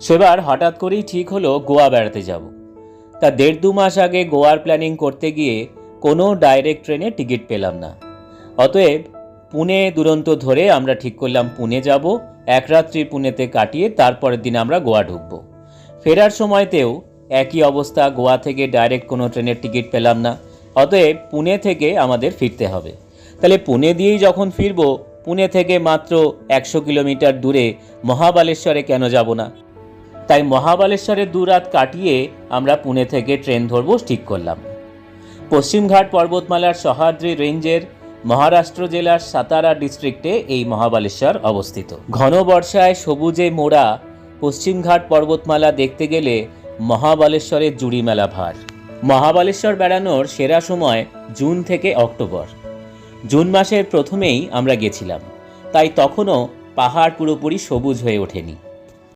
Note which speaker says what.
Speaker 1: সেবার হঠাৎ করেই ঠিক হলো গোয়া বেড়াতে যাব। তা 1.5-2 মাস আগে গোয়ার প্ল্যানিং করতে গিয়ে কোনো ডাইরেক্ট ট্রেনে টিকিট পেলাম না। অতএব পুনে দুরন্ত ধরে আমরা ঠিক করলাম পুনে যাব, এক রাত্রি পুনেতে কাটিয়ে তারপরের দিন আমরা গোয়া ঢুকব। ফেরার সময়তেও একই অবস্থা, গোয়া থেকে ডাইরেক্ট কোনো ট্রেনের টিকিট পেলাম না। অতএব পুনে থেকে আমাদের ফিরতে হবে। তাহলে পুনে দিয়েই যখন ফিরব, পুনে থেকে মাত্র 100 কিলোমিটার দূরে মহাবালেশ্বরে কেন যাব না? তাই মহাবালেশ্বরের 2 রাত কাটিয়ে আমরা পুনে থেকে ট্রেন ধরব ঠিক করলাম। পশ্চিমঘাট পর্বতমালার সহ্যাদ্রি রেঞ্জের মহারাষ্ট্র জেলার সাতারা ডিস্ট্রিক্টে এই মহাবালেশ্বর অবস্থিত। ঘন বর্ষায় সবুজে মোড়া পশ্চিমঘাট পর্বতমালা দেখতে গেলে মহাবালেশ্বরের জুড়ি মেলা ভার। মহাবালেশ্বর বেড়ানোর সেরা সময় জুন থেকে অক্টোবর। জুন মাসের প্রথমেই আমরা গেছিলাম, তাই তখনও পাহাড় পুরোপুরি সবুজ হয়ে ওঠেনি।